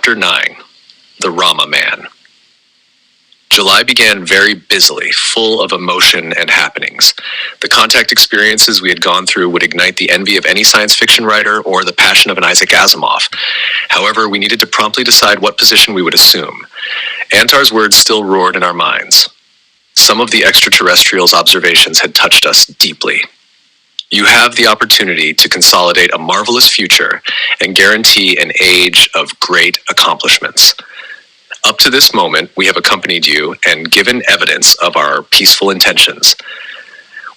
Chapter 9, The Rama Man. July began very busily, full of emotion and happenings. The contact experiences we had gone through would ignite the envy of any science fiction writer or the passion of an Isaac Asimov. However, we needed to promptly decide what position we would assume. Antar's words still roared in our minds. Some of the extraterrestrials' observations had touched us deeply. You have the opportunity to consolidate a marvelous future and guarantee an age of great accomplishments. Up to this moment, we have accompanied you and given evidence of our peaceful intentions.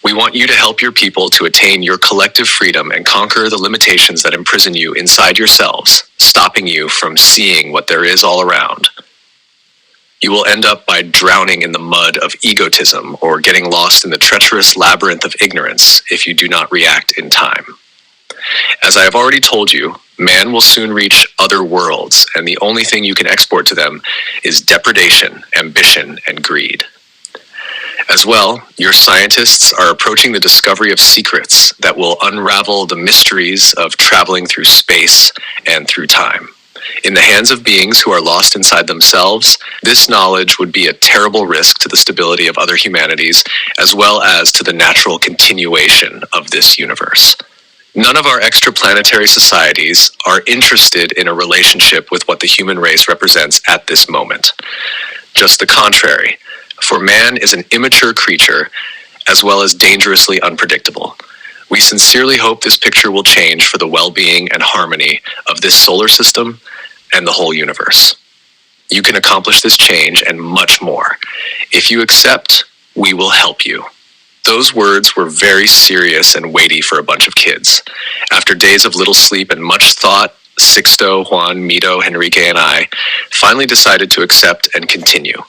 We want you to help your people to attain your collective freedom and conquer the limitations that imprison you inside yourselves, stopping you from seeing what there is all around. You will end up by drowning in the mud of egotism or getting lost in the treacherous labyrinth of ignorance if you do not react in time. As I have already told you, man will soon reach other worlds, and the only thing you can export to them is depredation, ambition, and greed. As well, your scientists are approaching the discovery of secrets that will unravel the mysteries of traveling through space and through time. In the hands of beings who are lost inside themselves, this knowledge would be a terrible risk to the stability of other humanities, as well as to the natural continuation of this universe. None of our extraplanetary societies are interested in a relationship with what the human race represents at this moment. Just the contrary, for man is an immature creature as well as dangerously unpredictable. We sincerely hope this picture will change for the well-being and harmony of this solar system and the whole universe. You can accomplish this change and much more. If you accept, we will help you. Those words were very serious and weighty for a bunch of kids. After days of little sleep and much thought, Sixto, Juan, Mito, Henrique, and I finally decided to accept and continue.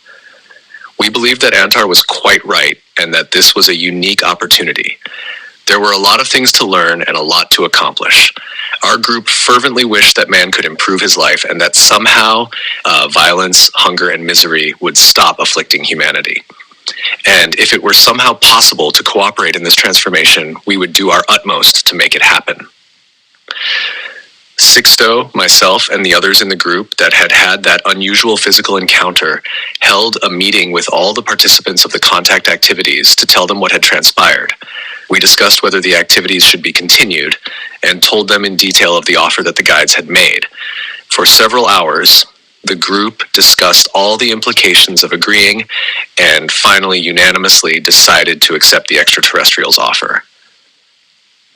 We believed that Antar was quite right and that this was a unique opportunity. There were a lot of things to learn and a lot to accomplish. Our group fervently wished that man could improve his life and that somehow violence, hunger, and misery would stop afflicting humanity. And if it were somehow possible to cooperate in this transformation, we would do our utmost to make it happen. Sixto, myself, and the others in the group that had had that unusual physical encounter held a meeting with all the participants of the contact activities to tell them what had transpired. We discussed whether the activities should be continued and told them in detail of the offer that the guides had made. For several hours, the group discussed all the implications of agreeing and finally unanimously decided to accept the extraterrestrials' offer.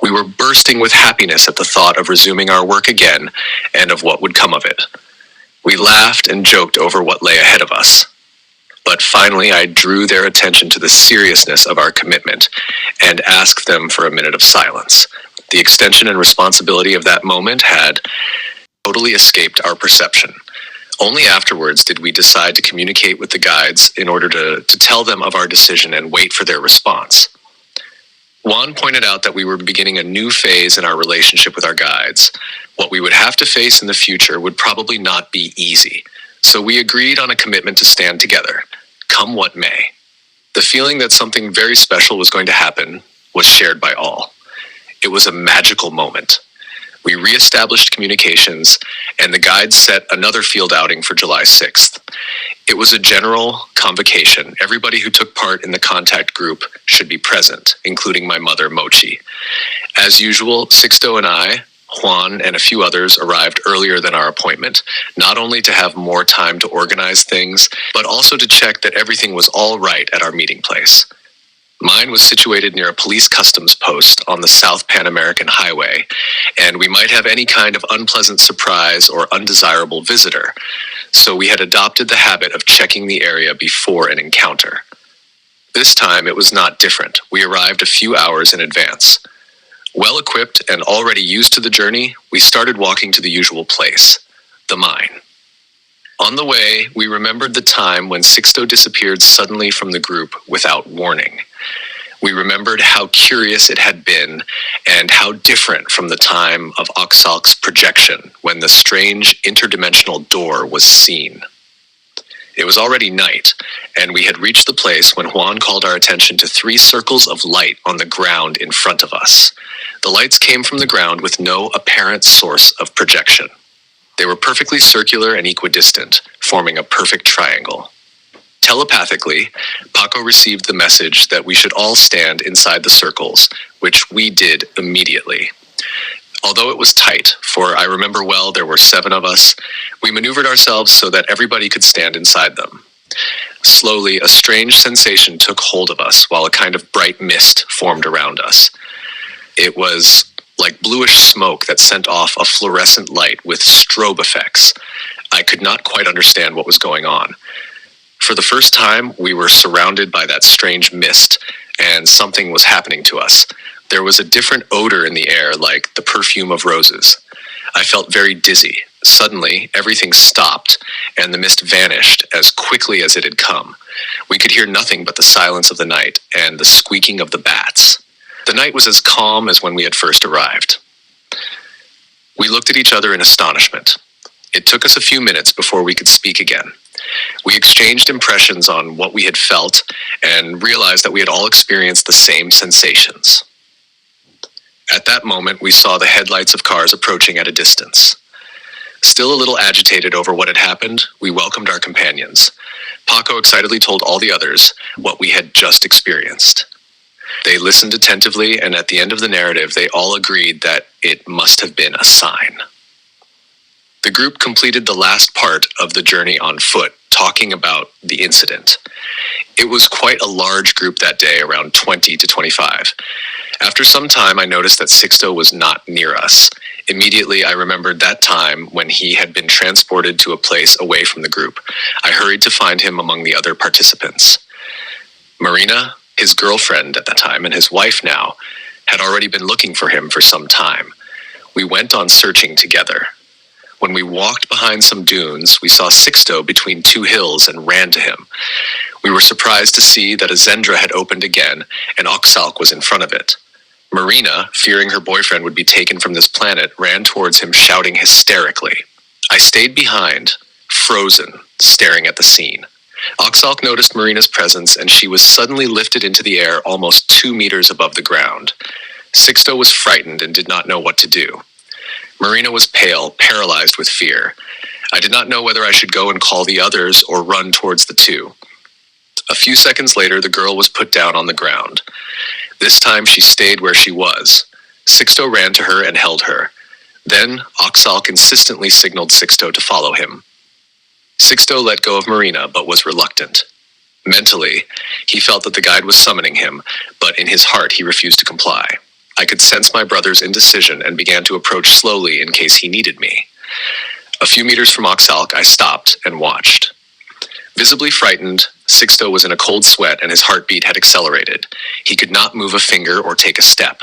We were bursting with happiness at the thought of resuming our work again and of what would come of it. We laughed and joked over what lay ahead of us. But finally, I drew their attention to the seriousness of our commitment and asked them for a minute of silence. The extension and responsibility of that moment had totally escaped our perception. Only afterwards did we decide to communicate with the guides in order to tell them of our decision and wait for their response. Juan pointed out that we were beginning a new phase in our relationship with our guides. What we would have to face in the future would probably not be easy, so we agreed on a commitment to stand together, come what may. The feeling that something very special was going to happen was shared by all. It was a magical moment. We reestablished communications, and the guides set another field outing for July 6th. It was a general convocation. Everybody who took part in the contact group should be present, including my mother, Mochi. As usual, Sixto and I, Juan, and a few others arrived earlier than our appointment, not only to have more time to organize things, but also to check that everything was all right at our meeting place. Mine was situated near a police customs post on the South Pan American Highway, and we might have any kind of unpleasant surprise or undesirable visitor, so we had adopted the habit of checking the area before an encounter. This time it was not different. We arrived a few hours in advance. Well equipped and already used to the journey, we started walking to the usual place, the mine. On the way, we remembered the time when Sixto disappeared suddenly from the group without warning. We remembered how curious it had been and how different from the time of Oxalk's projection when the strange interdimensional door was seen. It was already night, and we had reached the place when Juan called our attention to 3 circles of light on the ground in front of us. The lights came from the ground with no apparent source of projection. They were perfectly circular and equidistant, forming a perfect triangle. Telepathically, Paco received the message that we should all stand inside the circles, which we did immediately. Although it was tight, for I remember well there were 7 of us, we maneuvered ourselves so that everybody could stand inside them. Slowly, a strange sensation took hold of us while a kind of bright mist formed around us. It was like bluish smoke that sent off a fluorescent light with strobe effects. I could not quite understand what was going on. For the first time, we were surrounded by that strange mist, and something was happening to us. There was a different odor in the air, like the perfume of roses. I felt very dizzy. Suddenly, everything stopped, and the mist vanished as quickly as it had come. We could hear nothing but the silence of the night and the squeaking of the bats. The night was as calm as when we had first arrived. We looked at each other in astonishment. It took us a few minutes before we could speak again. We exchanged impressions on what we had felt and realized that we had all experienced the same sensations. At that moment, we saw the headlights of cars approaching at a distance. Still a little agitated over what had happened, we welcomed our companions. Paco excitedly told all the others what we had just experienced. They listened attentively, and at the end of the narrative, they all agreed that it must have been a sign. The group completed the last part of the journey on foot, talking about the incident. It was quite a large group that day, around 20 to 25. After some time, I noticed that Sixto was not near us. Immediately, I remembered that time when he had been transported to a place away from the group. I hurried to find him among the other participants. Marina, his girlfriend at that time, and his wife now, had already been looking for him for some time. We went on searching together. When we walked behind some dunes, we saw Sixto between 2 hills and ran to him. We were surprised to see that a Zendra had opened again, and Oxalk was in front of it. Marina, fearing her boyfriend would be taken from this planet, ran towards him shouting hysterically. I stayed behind, frozen, staring at the scene. Oxalk noticed Marina's presence, and she was suddenly lifted into the air almost 2 meters above the ground. Sixto was frightened and did not know what to do. Marina was pale, paralyzed with fear. I did not know whether I should go and call the others or run towards the 2. A few seconds later, the girl was put down on the ground. This time she stayed where she was. Sixto ran to her and held her. Then Oxalk insistently signaled Sixto to follow him. Sixto let go of Marina, but was reluctant. Mentally, he felt that the guide was summoning him, but in his heart he refused to comply. I could sense my brother's indecision and began to approach slowly in case he needed me. A few meters from Oxalk, I stopped and watched. Visibly frightened, Sixto was in a cold sweat and his heartbeat had accelerated. He could not move a finger or take a step.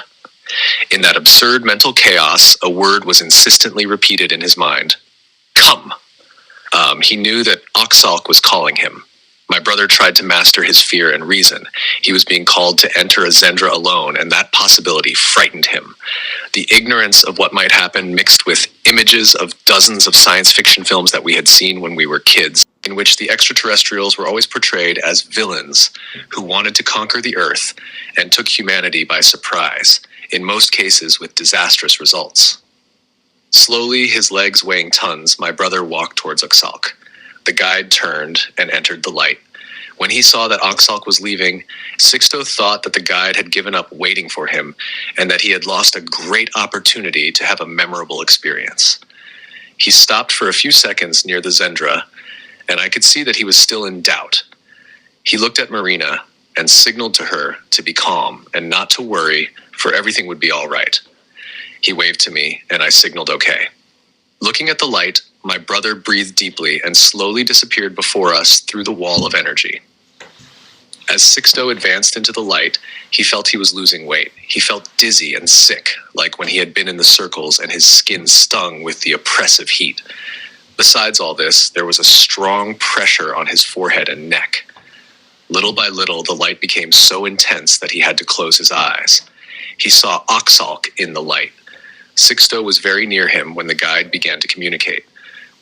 In that absurd mental chaos, a word was insistently repeated in his mind. Come! He knew that Oxalk was calling him. My brother tried to master his fear and reason. He was being called to enter a Zendra alone, and that possibility frightened him. The ignorance of what might happen mixed with images of dozens of science fiction films that we had seen when we were kids, in which the extraterrestrials were always portrayed as villains who wanted to conquer the Earth and took humanity by surprise, in most cases with disastrous results. Slowly, his legs weighing tons, my brother walked towards Oxalk. The guide turned and entered the light. When he saw that Oxalk was leaving, Sixto thought that the guide had given up waiting for him and that he had lost a great opportunity to have a memorable experience. He stopped for a few seconds near the Zendra, and I could see that he was still in doubt. He looked at Marina and signaled to her to be calm and not to worry, for everything would be all right. He waved to me, and I signaled okay. Looking at the light, my brother breathed deeply and slowly disappeared before us through the wall of energy. As Sixto advanced into the light, he felt he was losing weight. He felt dizzy and sick, like when he had been in the circles and his skin stung with the oppressive heat. Besides all this, there was a strong pressure on his forehead and neck. Little by little, the light became so intense that he had to close his eyes. He saw Oxalk in the light. Sixto was very near him when the guide began to communicate.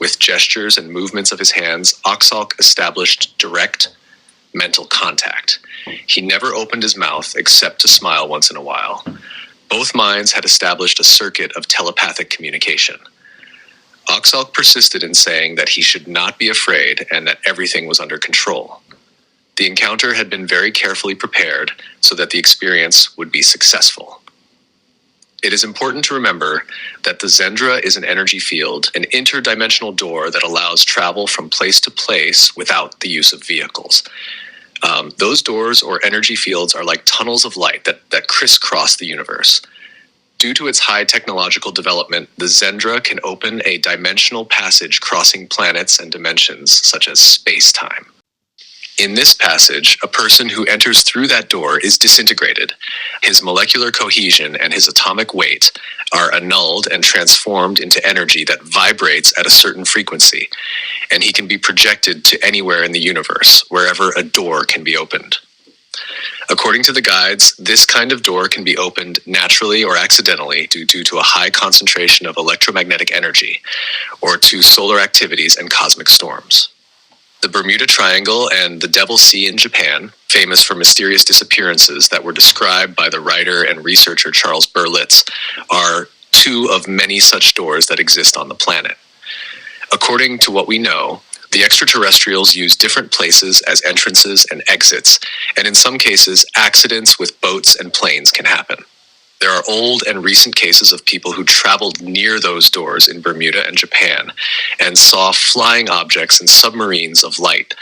With gestures and movements of his hands, Oxalk established direct mental contact. He never opened his mouth except to smile once in a while. Both minds had established a circuit of telepathic communication. Oxalk persisted in saying that he should not be afraid and that everything was under control. The encounter had been very carefully prepared so that the experience would be successful. It is important to remember that the Zendra is an energy field, an interdimensional door that allows travel from place to place without the use of vehicles. Those doors or energy fields are like tunnels of light that crisscross the universe. Due to its high technological development, the Zendra can open a dimensional passage crossing planets and dimensions such as space-time. In this passage, a person who enters through that door is disintegrated. His molecular cohesion and his atomic weight are annulled and transformed into energy that vibrates at a certain frequency, and he can be projected to anywhere in the universe, wherever a door can be opened. According to the guides, this kind of door can be opened naturally or accidentally due to a high concentration of electromagnetic energy, or to solar activities and cosmic storms. The Bermuda Triangle and the Devil Sea in Japan, famous for mysterious disappearances that were described by the writer and researcher Charles Berlitz, are two of many such doors that exist on the planet. According to what we know, the extraterrestrials use different places as entrances and exits, and in some cases, accidents with boats and planes can happen. There are old and recent cases of people who traveled near those doors in Bermuda and Japan and saw flying objects and submarines of light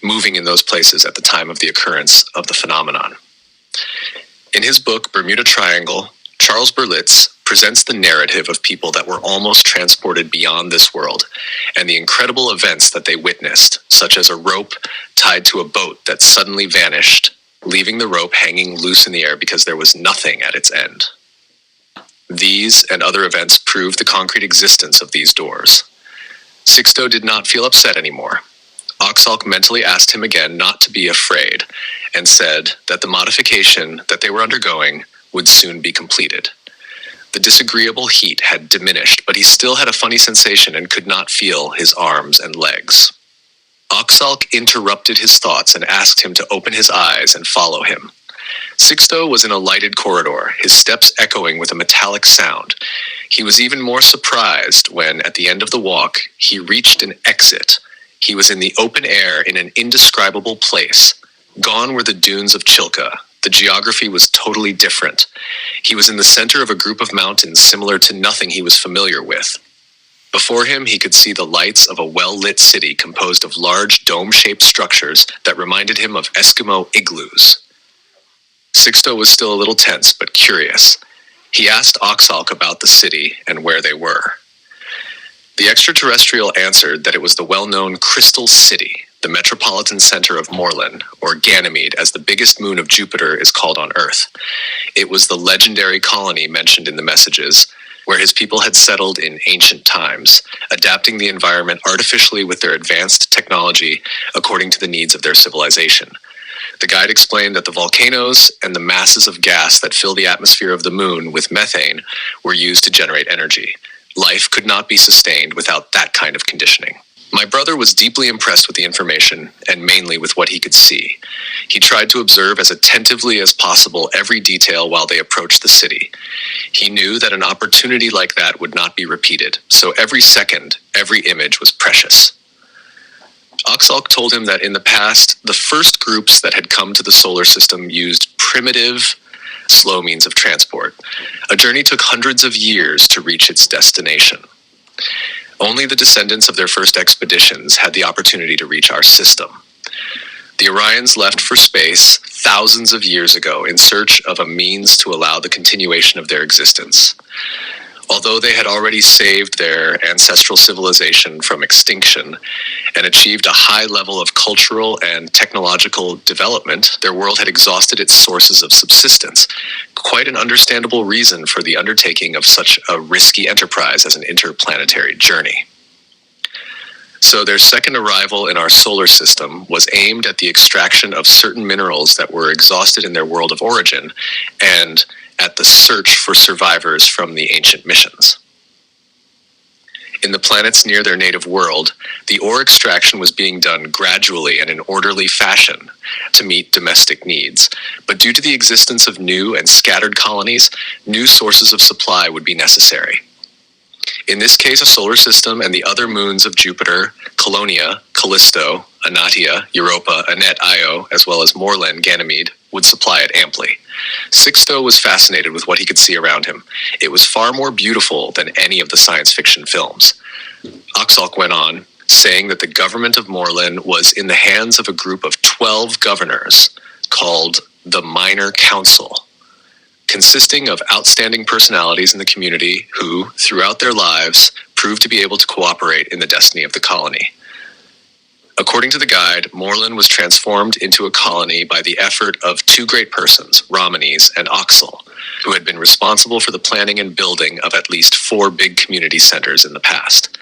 moving in those places at the time of the occurrence of the phenomenon. In his book, Bermuda Triangle, Charles Berlitz presents the narrative of people that were almost transported beyond this world and the incredible events that they witnessed, such as a rope tied to a boat that suddenly vanished, leaving the rope hanging loose in the air because there was nothing at its end. These and other events prove the concrete existence of these doors. Sixto did not feel upset anymore. Oxalk mentally asked him again not to be afraid and said that the modification that they were undergoing would soon be completed. The disagreeable heat had diminished, but he still had a funny sensation and could not feel his arms and legs. Oxalk interrupted his thoughts and asked him to open his eyes and follow him. Sixto was in a lighted corridor, his steps echoing with a metallic sound. He was even more surprised when, at the end of the walk, he reached an exit. He was in the open air in an indescribable place. Gone were the dunes of Chilka. The geography was totally different. He was in the center of a group of mountains similar to nothing he was familiar with. Before him, he could see the lights of a well-lit city composed of large dome-shaped structures that reminded him of Eskimo igloos. Sixto was still a little tense, but curious. He asked Oxalk about the city and where they were. The extraterrestrial answered that it was the well-known Crystal City, the metropolitan center of Morlin, or Ganymede, as the biggest moon of Jupiter is called on Earth. It was the legendary colony mentioned in the messages, where his people had settled in ancient times, adapting the environment artificially with their advanced technology according to the needs of their civilization. The guide explained that the volcanoes and the masses of gas that fill the atmosphere of the moon with methane were used to generate energy. Life could not be sustained without that kind of conditioning. My brother was deeply impressed with the information, and mainly with what he could see. He tried to observe as attentively as possible every detail while they approached the city. He knew that an opportunity like that would not be repeated, so every second, every image was precious. Oxalk told him that in the past, the first groups that had come to the solar system used primitive, slow means of transport. A journey took hundreds of years to reach its destination. Only the descendants of their first expeditions had the opportunity to reach our system. The Orions left for space thousands of years ago in search of a means to allow the continuation of their existence. Although they had already saved their ancestral civilization from extinction and achieved a high level of cultural and technological development, their world had exhausted its sources of subsistence. Quite an understandable reason for the undertaking of such a risky enterprise as an interplanetary journey. So their second arrival in our solar system was aimed at the extraction of certain minerals that were exhausted in their world of origin and at the search for survivors from the ancient missions. In the planets near their native world, the ore extraction was being done gradually and in orderly fashion to meet domestic needs. But due to the existence of new and scattered colonies, new sources of supply would be necessary. In this case, a solar system and the other moons of Jupiter, Colonia, Callisto, Anatia, Europa, Anet, Io, as well as Morlan, Ganymede, would supply it amply. Sixto was fascinated with what he could see around him. It was far more beautiful than any of the science fiction films. Oxalk went on, saying that the government of Morlan was in the hands of a group of 12 governors called the Minor Council, consisting of outstanding personalities in the community who, throughout their lives, proved to be able to cooperate in the destiny of the colony. According to the guide, Morlan was transformed into a colony by the effort of two great persons, Ramanes and Oxal, who had been responsible for the planning and building of at least 4 big community centers in the past.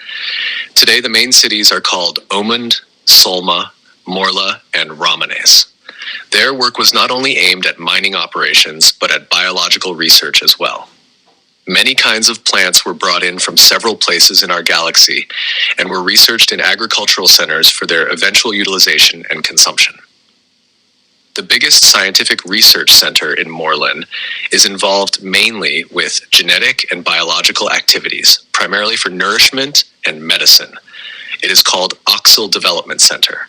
Today, the main cities are called Omund, Solma, Morla, and Ramanes. Their work was not only aimed at mining operations, but at biological research as well. Many kinds of plants were brought in from several places in our galaxy and were researched in agricultural centers for their eventual utilization and consumption. The biggest scientific research center in Morlan is involved mainly with genetic and biological activities, primarily for nourishment and medicine. It is called Oxal Development Center.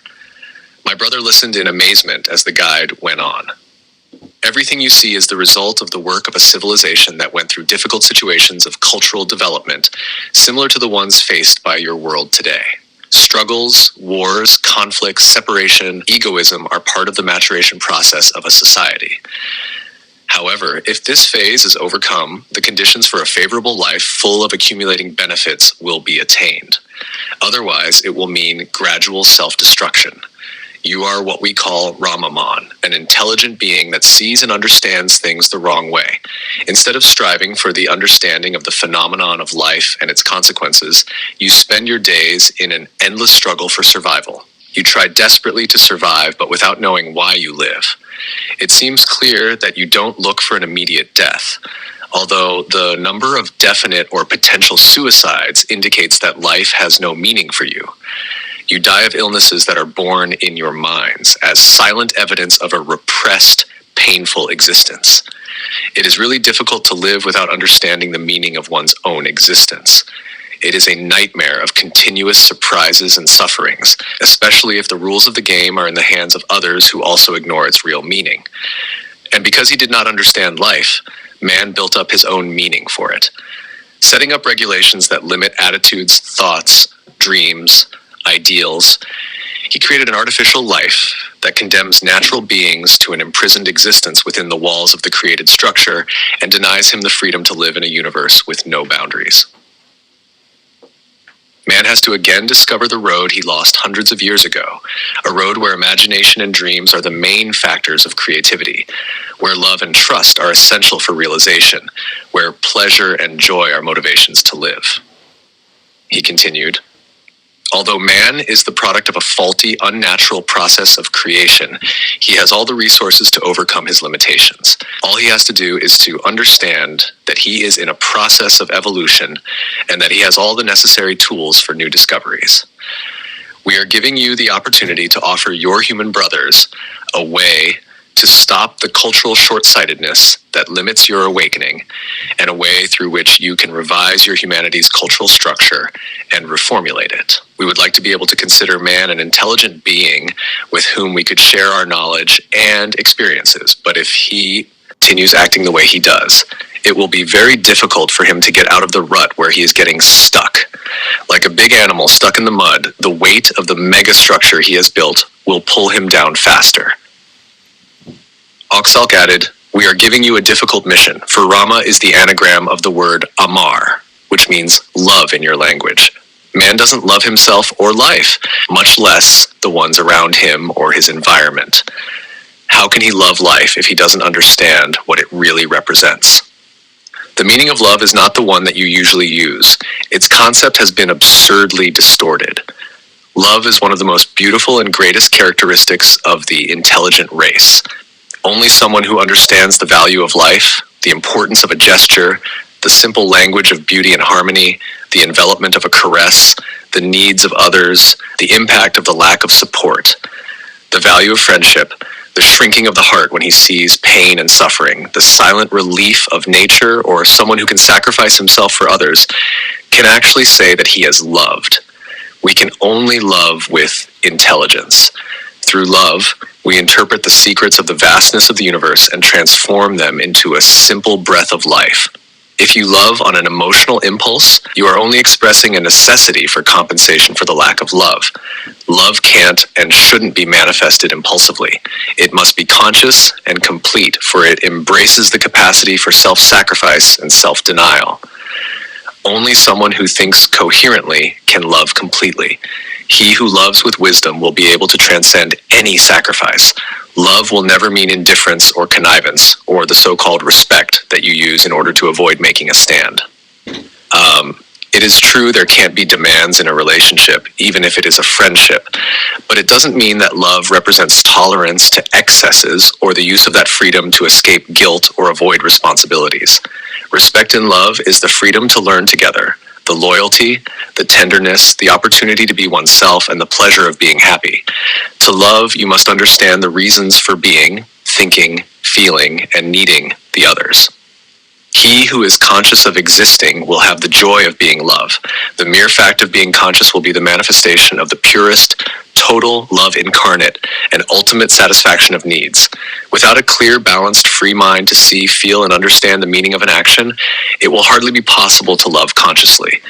My brother listened in amazement as the guide went on. Everything you see is the result of the work of a civilization that went through difficult situations of cultural development, similar to the ones faced by your world today. Struggles, wars, conflicts, separation, egoism are part of the maturation process of a society. However, if this phase is overcome, the conditions for a favorable life full of accumulating benefits will be attained. Otherwise, it will mean gradual self-destruction. You are what we call Ramamon, an intelligent being that sees and understands things the wrong way. Instead of striving for the understanding of the phenomenon of life and its consequences, you spend your days in an endless struggle for survival. You try desperately to survive, but without knowing why you live. It seems clear that you don't look for an immediate death, although the number of definite or potential suicides indicates that life has no meaning for you. You die of illnesses that are born in your minds as silent evidence of a repressed, painful existence. It is really difficult to live without understanding the meaning of one's own existence. It is a nightmare of continuous surprises and sufferings, especially if the rules of the game are in the hands of others who also ignore its real meaning. And because he did not understand life, man built up his own meaning for it, setting up regulations that limit attitudes, thoughts, dreams, ideals. He created an artificial life that condemns natural beings to an imprisoned existence within the walls of the created structure and denies him the freedom to live in a universe with no boundaries. Man has to again discover the road he lost hundreds of years ago, a road where imagination and dreams are the main factors of creativity, where love and trust are essential for realization, where pleasure and joy are motivations to live. He continued, although man is the product of a faulty, unnatural process of creation, he has all the resources to overcome his limitations. All he has to do is to understand that he is in a process of evolution and that he has all the necessary tools for new discoveries. We are giving you the opportunity to offer your human brothers a way to stop the cultural short-sightedness that limits your awakening, and a way through which you can revise your humanity's cultural structure and reformulate it. We would like to be able to consider man an intelligent being with whom we could share our knowledge and experiences, but if he continues acting the way he does, it will be very difficult for him to get out of the rut where he is getting stuck. Like a big animal stuck in the mud, the weight of the megastructure he has built will pull him down faster. Oxalk added, we are giving you a difficult mission, for Rama is the anagram of the word Amar, which means love in your language. Man doesn't love himself or life, much less the ones around him or his environment. How can he love life if he doesn't understand what it really represents? The meaning of love is not the one that you usually use. Its concept has been absurdly distorted. Love is one of the most beautiful and greatest characteristics of the intelligent race. Only someone who understands the value of life, the importance of a gesture, the simple language of beauty and harmony, the envelopment of a caress, the needs of others, the impact of the lack of support, the value of friendship, the shrinking of the heart when he sees pain and suffering, the silent relief of nature or someone who can sacrifice himself for others. can actually say that he has loved. We can only love with intelligence. Through love, we interpret the secrets of the vastness of the universe and transform them into a simple breath of life. If you love on an emotional impulse, you are only expressing a necessity for compensation for the lack of love. Love can't and shouldn't be manifested impulsively. It must be conscious and complete, for it embraces the capacity for self-sacrifice and self-denial. Only someone who thinks coherently can love completely. He who loves with wisdom will be able to transcend any sacrifice. Love will never mean indifference or connivance, or the so-called respect that you use in order to avoid making a stand. It is true there can't be demands in a relationship, even if it is a friendship, but it doesn't mean that love represents tolerance to excesses or the use of that freedom to escape guilt or avoid responsibilities. Respect in love is the freedom to learn together, the loyalty, the tenderness, the opportunity to be oneself, and the pleasure of being happy. To love, you must understand the reasons for being, thinking, feeling, and needing the others. He who is conscious of existing will have the joy of being love. The mere fact of being conscious will be the manifestation of the purest, total love incarnate, and ultimate satisfaction of needs. Without a clear, balanced, free mind to see, feel, and understand the meaning of an action, it will hardly be possible to love consciously.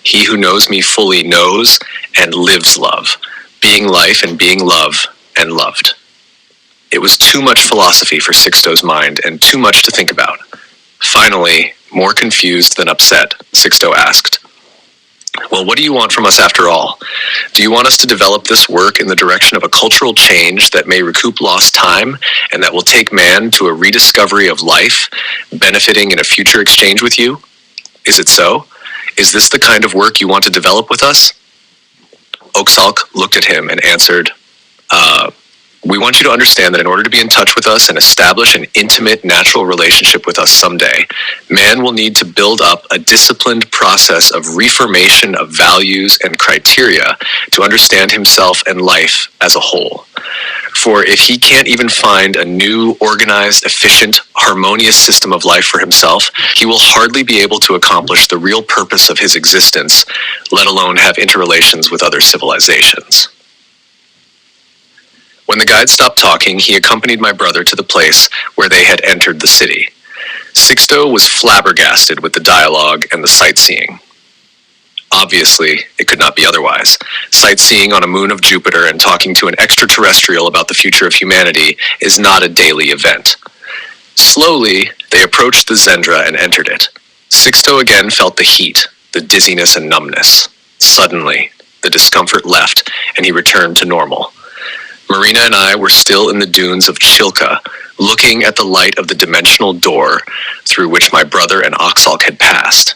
He who knows me fully knows and lives love, being life and being love and loved. It was too much philosophy for Sixto's mind and too much to think about. Finally, more confused than upset, Sixto asked, "Well, what do you want from us after all? Do you want us to develop this work in the direction of a cultural change that may recoup lost time and that will take man to a rediscovery of life, benefiting in a future exchange with you? Is it so? Is this the kind of work you want to develop with us?" Oaksalk looked at him and answered, "We want you to understand that in order to be in touch with us and establish an intimate, natural relationship with us someday, man will need to build up a disciplined process of reformation of values and criteria to understand himself and life as a whole. For if he can't even find a new, organized, efficient, harmonious system of life for himself, he will hardly be able to accomplish the real purpose of his existence, let alone have interrelations with other civilizations." When the guide stopped talking, he accompanied my brother to the place where they had entered the city. Sixto was flabbergasted with the dialogue and the sightseeing. Obviously, it could not be otherwise. Sightseeing on a moon of Jupiter and talking to an extraterrestrial about the future of humanity is not a daily event. Slowly, they approached the Zendra and entered it. Sixto again felt the heat, the dizziness and numbness. Suddenly, the discomfort left, and he returned to normal. Marina and I were still in the dunes of Chilka, looking at the light of the dimensional door through which my brother and Oxalk had passed.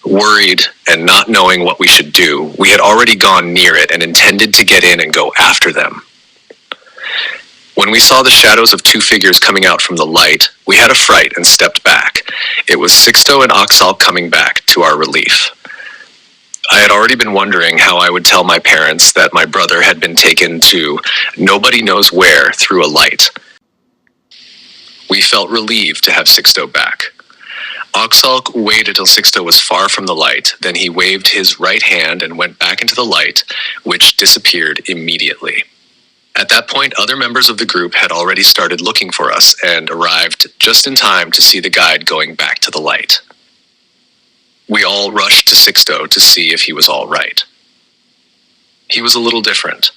Worried and not knowing what we should do, we had already gone near it and intended to get in and go after them. When we saw the shadows of two figures coming out from the light, we had a fright and stepped back. It was Sixto and Oxalk coming back, to our relief. I had already been wondering how I would tell my parents that my brother had been taken to nobody knows where through a light. We felt relieved to have Sixto back. Oxalk waited till Sixto was far from the light, then he waved his right hand and went back into the light, which disappeared immediately. At that point, other members of the group had already started looking for us and arrived just in time to see the guide going back to the light. We all rushed to Sixto to see if he was all right. He was a little different.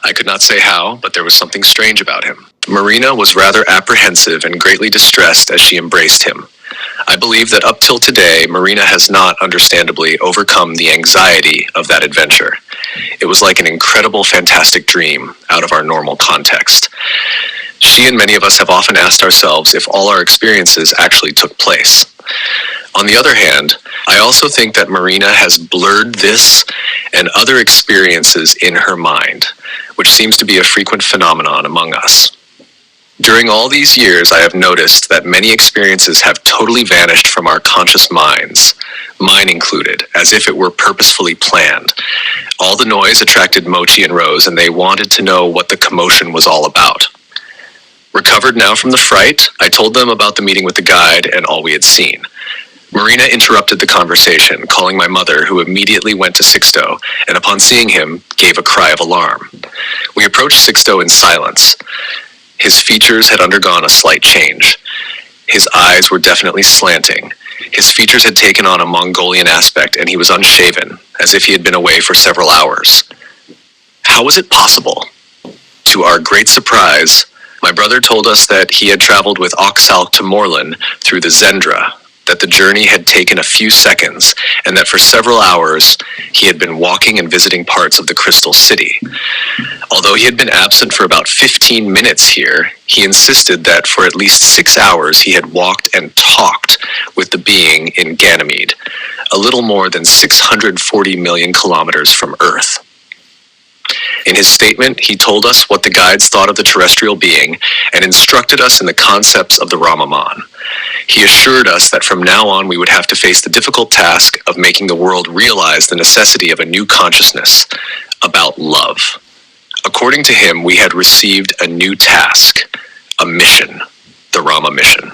I could not say how, but there was something strange about him. Marina was rather apprehensive and greatly distressed as she embraced him. I believe that up till today, Marina has not, understandably, overcome the anxiety of that adventure. It was like an incredible, fantastic dream out of our normal context. She and many of us have often asked ourselves if all our experiences actually took place. On the other hand, I also think that Marina has blurred this and other experiences in her mind, which seems to be a frequent phenomenon among us. During all these years, I have noticed that many experiences have totally vanished from our conscious minds, mine included, as if it were purposefully planned. All the noise attracted Mochi and Rose, and they wanted to know what the commotion was all about. Recovered now from the fright, I told them about the meeting with the guide and all we had seen. Marina interrupted the conversation, calling my mother, who immediately went to Sixto, and upon seeing him, gave a cry of alarm. We approached Sixto in silence. His features had undergone a slight change. His eyes were definitely slanting. His features had taken on a Mongolian aspect, and he was unshaven, as if he had been away for several hours. How was it possible? To our great surprise, my brother told us that he had traveled with Oxalk to Morlin through the Zendra, that the journey had taken a few seconds, and that for several hours he had been walking and visiting parts of the Crystal City. Although he had been absent for about 15 minutes here, he insisted that for at least 6 hours he had walked and talked with the being in Ganymede, a little more than 640 million kilometers from Earth. In his statement, he told us what the guides thought of the terrestrial being and instructed us in the concepts of the Ramaman. He assured us that from now on we would have to face the difficult task of making the world realize the necessity of a new consciousness about love. According to him, we had received a new task, a mission, the Rama mission.